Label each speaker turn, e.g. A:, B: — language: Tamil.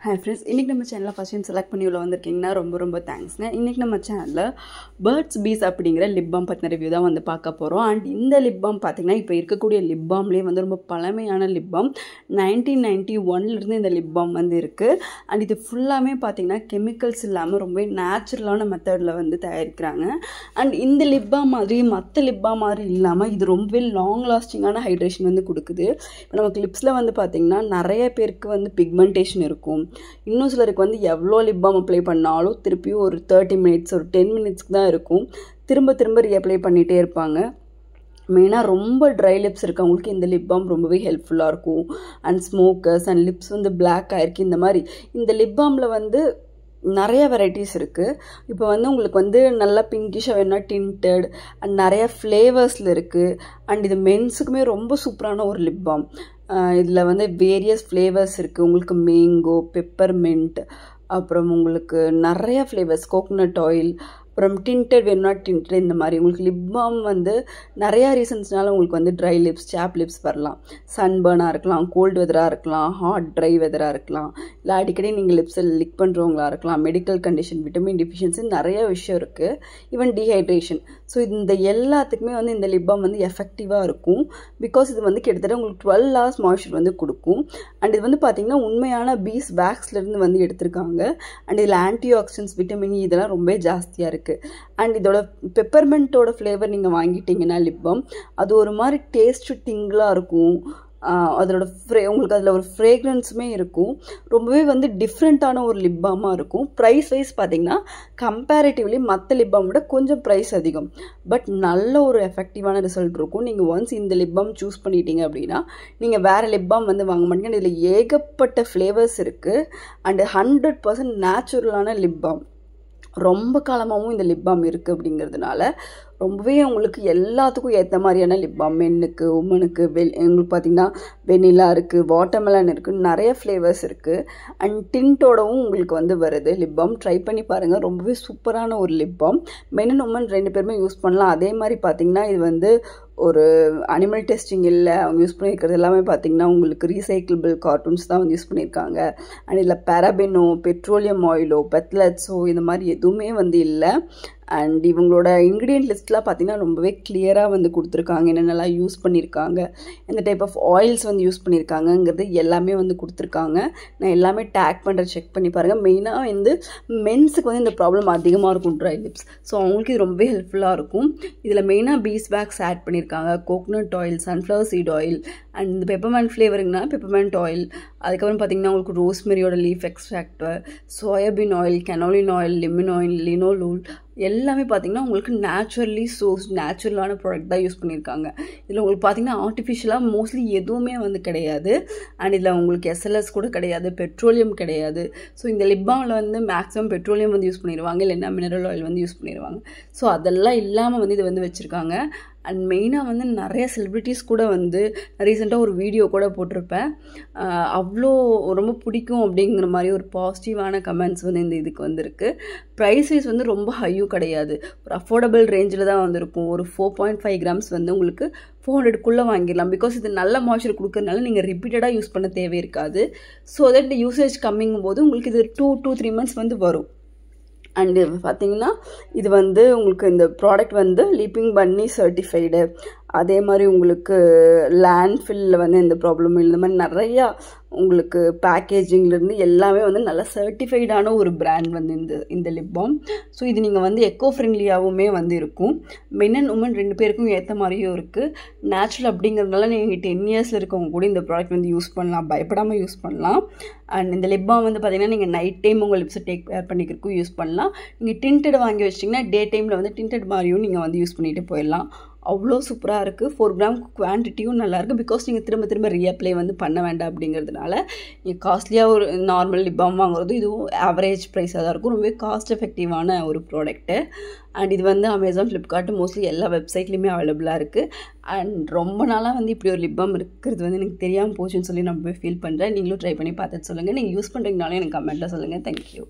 A: Hi friends, இன்னைக்கு நம்ம சேனலை ஃபர்ஸ்ட் டைம் செலக்ட் பண்ணி உள்ள வந்திருக்கீங்கன்னா ரொம்ப தேங்க்ஸ்ங்க. இன்னைக்கு நம்ம சேனலில் பேர்ட்ஸ் பீஸ் அப்படிங்கிற லிப் பாம் பற்றின ரிவ்யூ தான் வந்து பார்க்க போகிறோம். அண்ட் இந்த லிப் பாம் பார்த்தீங்கன்னா இப்போ இருக்கக்கூடிய லிப் பாம்லேயே வந்து ரொம்ப பழமையான லிப் பாம். 1991 இந்த லிப் பாம் வந்து இருக்குது. அண்ட் இது ஃபுல்லாமே பார்த்தீங்கன்னா கெமிக்கல்ஸ் இல்லாமல் ரொம்ப நேச்சுரலான மெத்தடில் வந்து தயாரிக்கிறாங்க. அண்ட் இந்த லிப் பாம் மாதிரி மற்ற லிப் பாம் மாதிரி இல்லாமல் இது ரொம்பவே லாங் லாஸ்டிங்கான ஹைட்ரேஷன் வந்து கொடுக்குது. இப்போ நமக்கு லிப்ஸில் வந்து பார்த்திங்கன்னா நிறைய பேருக்கு வந்து பிக்மெண்டேஷன் இருக்கும். இன்னும் சிலருக்கு வந்து எவ்வளோ லிப் பாம் அப்ளை பண்ணாலும் திருப்பியும் ஒரு 30 மினிட்ஸ் ஒரு 10 மினிட்ஸ்க்கு தான் இருக்கும். திரும்ப ரீஅப்ளை பண்ணிகிட்டே இருப்பாங்க. மெயினாக ரொம்ப ட்ரை லிப்ஸ் இருக்கவங்களுக்கு இந்த லிப் பாம் ரொம்பவே ஹெல்ப்ஃபுல்லாக இருக்கும். அண்ட் ஸ்மோக்கர்ஸ் அண்ட் லிப்ஸ் வந்து பிளாக் ஆகிருக்கு. இந்த மாதிரி இந்த லிப் பாமில் வந்து நிறைய வெரைட்டிஸ் இருக்குது. இப்போ வந்து உங்களுக்கு வந்து நல்லா பிங்கிஷாக வேணும்னா டிண்டட் அண்ட் நிறைய ஃப்ளேவர்ஸில் இருக்குது. அண்ட் இது மென்ஸுக்குமே ரொம்ப சூப்பரான ஒரு லிப் பாம். இதில் வந்து வேரியஸ் ஃப்ளேவர்ஸ் இருக்குது. உங்களுக்கு மேங்கோ, பெப்பர்மெண்ட், அப்புறம் உங்களுக்கு நிறைய ஃப்ளேவர்ஸ், கோகோனட் ஆயில், அப்புறம் டிண்டட் வேணும்னா டிண்டட். இந்த மாதிரி உங்களுக்கு லிப் பாம் வந்து நிறையா ரீசன்ஸ்னால உங்களுக்கு வந்து ட்ரை லிப்ஸ், சாப் லிப்ஸ் வரலாம். சன்பர்னாக இருக்கலாம், கோல்டு வெதராக இருக்கலாம், ஹாட் ட்ரை வெதராக இருக்கலாம், இல்லை அடிக்கடி நீங்கள் லிப்ஸில் லிக் பண்ணுறவங்களா இருக்கலாம், மெடிக்கல் கண்டிஷன், விட்டமின் டிஃபிஷியன்சி, நிறைய விஷயம் இருக்குது. Even dehydration. ஸோ இந்த எல்லாத்துக்குமே வந்து இந்த லிப் பாம் வந்து எஃபெக்டிவாக இருக்கும். பிகாஸ் இது வந்து கிட்டத்தட்ட உங்களுக்கு 12 hours மாய்ஸ்சர் வந்து கொடுக்கும். அண்ட் இது வந்து பார்த்திங்கன்னா உண்மையான பீஸ் வேக்ஸ்லேருந்து வந்து எடுத்திருக்காங்க. அண்ட் இதில் ஆன்டி ஆக்சிடென்ட்ஸ், விட்டமின் இதெல்லாம் ரொம்ப ஜாஸ்தியாக இருக்குது. அண்ட் இதோட பெப்பர்மெண்ட்டோட ஃப்ளேவர் நீங்கள் வாங்கிட்டீங்கன்னா லிப் பாம் அது ஒரு மாதிரி டேஸ்ட்டு டிங்கிளாக இருக்கும். அதோட உங்களுக்கு அதில் ஒரு ஃப்ரேக்ரன்ஸுமே இருக்கும். ரொம்பவே வந்து டிஃப்ரெண்ட்டான ஒரு லிப் பாமாக இருக்கும். ப்ரைஸ் வைஸ் பார்த்திங்கன்னா கம்பேரிட்டிவ்லி மற்ற லிப் பாம் விட கொஞ்சம் ப்ரைஸ் அதிகம். பட் நல்ல ஒரு எஃபெக்டிவான ரிசல்ட் இருக்கும். நீங்கள் ஒன்ஸ் இந்த லிப் பாம் சூஸ் பண்ணிட்டீங்க அப்படின்னா நீங்கள் வேறு லிப் பாம் வந்து வாங்க மாட்டீங்க. இதில் ஏகப்பட்ட ஃப்ளேவர்ஸ் இருக்குது. அண்டு 100% நேச்சுரலான லிப் பாம். ரொம்ப காலமாகவும் இந்த லிப் பாம் இருக்குது அப்படிங்கிறதுனால ரொம்பவே உங்களுக்கு எல்லாத்துக்கும் ஏற்ற மாதிரியான லிப் பாம். மென்னுக்கு, உமனுக்கு, உங்களுக்கு பார்த்திங்கன்னா வெனிலா இருக்குது, வாட்டர்மெலன் இருக்குது, நிறைய ஃப்ளேவர்ஸ் இருக்குது. அண்ட் டிண்டோடவும் உங்களுக்கு வந்து வருது லிப் பாம். ட்ரை பண்ணி பாருங்கள். ரொம்பவே சூப்பரான ஒரு lip balm. Men and women 2 பேருமே யூஸ் பண்ணலாம். அதே மாதிரி பார்த்திங்கன்னா இது வந்து ஒரு அனிமல் டெஸ்டிங் இல்லை. அவங்க யூஸ் பண்ணியிருக்கிறது எல்லாமே பார்த்திங்கன்னா உங்களுக்கு ரீசைக்கிளபிள் கார்ட்டூன்ஸ் தான் வந்து யூஸ் பண்ணியிருக்காங்க. அண்ட் இதில் பேராபெனோ, பெட்ரோலியம் ஆயிலோ, பெத்லட்ஸோ இந்த மாதிரி எதுவுமே வந்து இல்லை. அண்ட் இவங்களோட இன்க்ரீடியன்ட் லிஸ்ட்லாம் பார்த்திங்கன்னா ரொம்பவே கிளியராக வந்து கொடுத்துருக்காங்க. என்னென்னலாம் யூஸ் பண்ணியிருக்காங்க, எந்த டைப் ஆஃப் ஆயில்ஸ் வந்து யூஸ் பண்ணியிருக்காங்கங்கிறது எல்லாமே வந்து கொடுத்துருக்காங்க. நான் எல்லாமே டேக் பண்ணுற செக் பண்ணி பாருங்கள். மெயினாக வந்து மென்ஸுக்கு வந்து இந்த ப்ராப்ளம் அதிகமாக இருக்கும், ட்ரை லிப்ஸ். ஸோ அவங்களுக்கு இது ரொம்பவே ஹெல்ப்ஃபுல்லாக இருக்கும். இதில் மெயினாக பீஸ் வேக்ஸ் ஆட் பண்ணியிருக்காங்க, coconut oil, sunflower seed oil, and இந்த பெப்பர்மெண்ட் ஃப்ளேவருங்கன்னா பெப்பர்மெண்ட் ஆயில். அதுக்கப்புறம் பார்த்திங்கன்னா உங்களுக்கு ரோஸ்மெரியோட leaf extractor, soybean oil, canola oil, lemon oil, linalool எல்லாமே பார்த்திங்கன்னா உங்களுக்கு நேச்சுரலி சோர்ஸ், நேச்சுரலான ப்ராடக்ட் தான் யூஸ் பண்ணியிருக்காங்க. இதில் உங்களுக்கு பார்த்திங்கன்னா ஆர்டிஃபிஷியலாக மோஸ்ட்லி எதுவுமே வந்து கிடையாது. அண்ட் இதில் உங்களுக்கு SLS கூட கிடையாது, பெட்ரோலியம் கிடையாது. ஸோ இந்த லிப் பாமில் வந்து மேக்ஸிமம் பெட்ரோலியம் வந்து யூஸ் பண்ணிடுவாங்க, இல்லைன்னா மினரல் ஆயில் வந்து யூஸ் பண்ணிடுவாங்க. ஸோ அதெல்லாம் இல்லாமல் வந்து இது வந்து வச்சுருக்காங்க. அண்ட் மெயினாக வந்து நிறைய செலிப்ரிட்டிஸ் கூட வந்து ரீசெண்டாக ஒரு வீடியோ கூட போட்டிருப்பேன். அவ்வளோ ரொம்ப பிடிக்கும் அப்படிங்கிற மாதிரி ஒரு பாசிட்டிவான கமெண்ட்ஸ் வந்து இந்த இதுக்கு வந்திருக்கு. ப்ரைஸ் வைஸ் வந்து ரொம்ப ஹையும் கிடையாது, ஒரு அஃபோர்டபுள் ரேஞ்சில் தான் வந்திருக்கும். ஒரு 4.5 grams வந்து உங்களுக்கு 400க்குள்ளே வாங்கிடலாம். பிகாஸ் இது நல்ல மாய்ஸ்சர் கொடுக்கறதுனால நீங்கள் ரிப்பீட்டடாக யூஸ் பண்ண தேவை இருக்காது. ஸோ தட் இந்த யூசேஜ் கம்மிங்கும் போது உங்களுக்கு இது 2 to 3 months வந்து வரும். அண்டு பார்த்திங்கன்னா இது வந்து உங்களுக்கு இந்த ப்ராடக்ட் வந்து லீப்பிங் பண்ணி சர்டிஃபைடு. அதே மாதிரி உங்களுக்கு லேண்ட்ஃபில்லில் வந்து எந்த ப்ராப்ளமும் இல்லை. இந்த மாதிரி நிறையா உங்களுக்கு பேக்கேஜிங்லேருந்து எல்லாமே வந்து நல்ல சர்டிஃபைடான ஒரு பிராண்ட் வந்து இந்த லிப் பாம். ஸோ இது நீங்கள் வந்து எக்கோ ஃப்ரெண்ட்லியாகவுமே வந்து இருக்கும். மென் அண்ட் உமன் 2 பேருக்கும் ஏற்ற மாதிரியும் இருக்குது. நேச்சுரல் அப்படிங்கிறதுனால நீங்கள் 10 years இருக்கவங்க கூட இந்த ப்ராடக்ட் வந்து யூஸ் பண்ணலாம், பயப்படாமல் யூஸ் பண்ணலாம். அண்ட் இந்த லிப் பாம் வந்து பார்த்திங்கன்னா நீங்கள் நைட் டைம் உங்கள் லிப்ஸை டேக் கேர் பண்ணிக்கிறதுக்கும் யூஸ் பண்ணலாம். நீங்கள் டிண்டட் வாங்கி வச்சிட்டிங்கன்னா டே டைமில் வந்து டிண்டட் மாதிரியும் நீங்கள் வந்து யூஸ் பண்ணிட்டு போயிடலாம். அவ்வளோ சூப்பராக இருக்குது. 4 gram குவான்டிட்டியும் நல்லாயிருக்கு. பிகாஸ் நீங்கள் திரும்ப ரீஅப்ளை வந்து பண்ண வேண்டாம் அப்படிங்கிறதுனால நீங்கள் காஸ்ட்லியாக ஒரு நார்மல் லிப் பாம் வாங்குறது இதுவும் ஆவரேஜ் ப்ரைஸாக தான் இருக்கும். ரொம்பவே காஸ்ட் எஃபெக்டிவான ஒரு ப்ராடக்ட்டு. அண்ட் இது வந்து அமேசான், ஃப்ளிப்கார்ட் மோஸ்ட்லி எல்லா வெப்சைட்லேயுமே அவைலபிளாக இருக்குது. அண்ட் ரொம்ப நாளாக வந்து இப்படி ஒரு லிப் பாம் இருக்கிறது வந்து எனக்கு தெரியாமல் போச்சுன்னு சொல்லி நான் போய் ஃபீல் பண்ணுறேன். நீங்களும் ட்ரை பண்ணி பார்த்துட்டு சொல்லுங்கள். நீங்கள் யூஸ் பண்ணுறீங்கனாலும் எனக்கு கமெண்ட்டில் சொல்லுங்கள். தேங்க்யூ.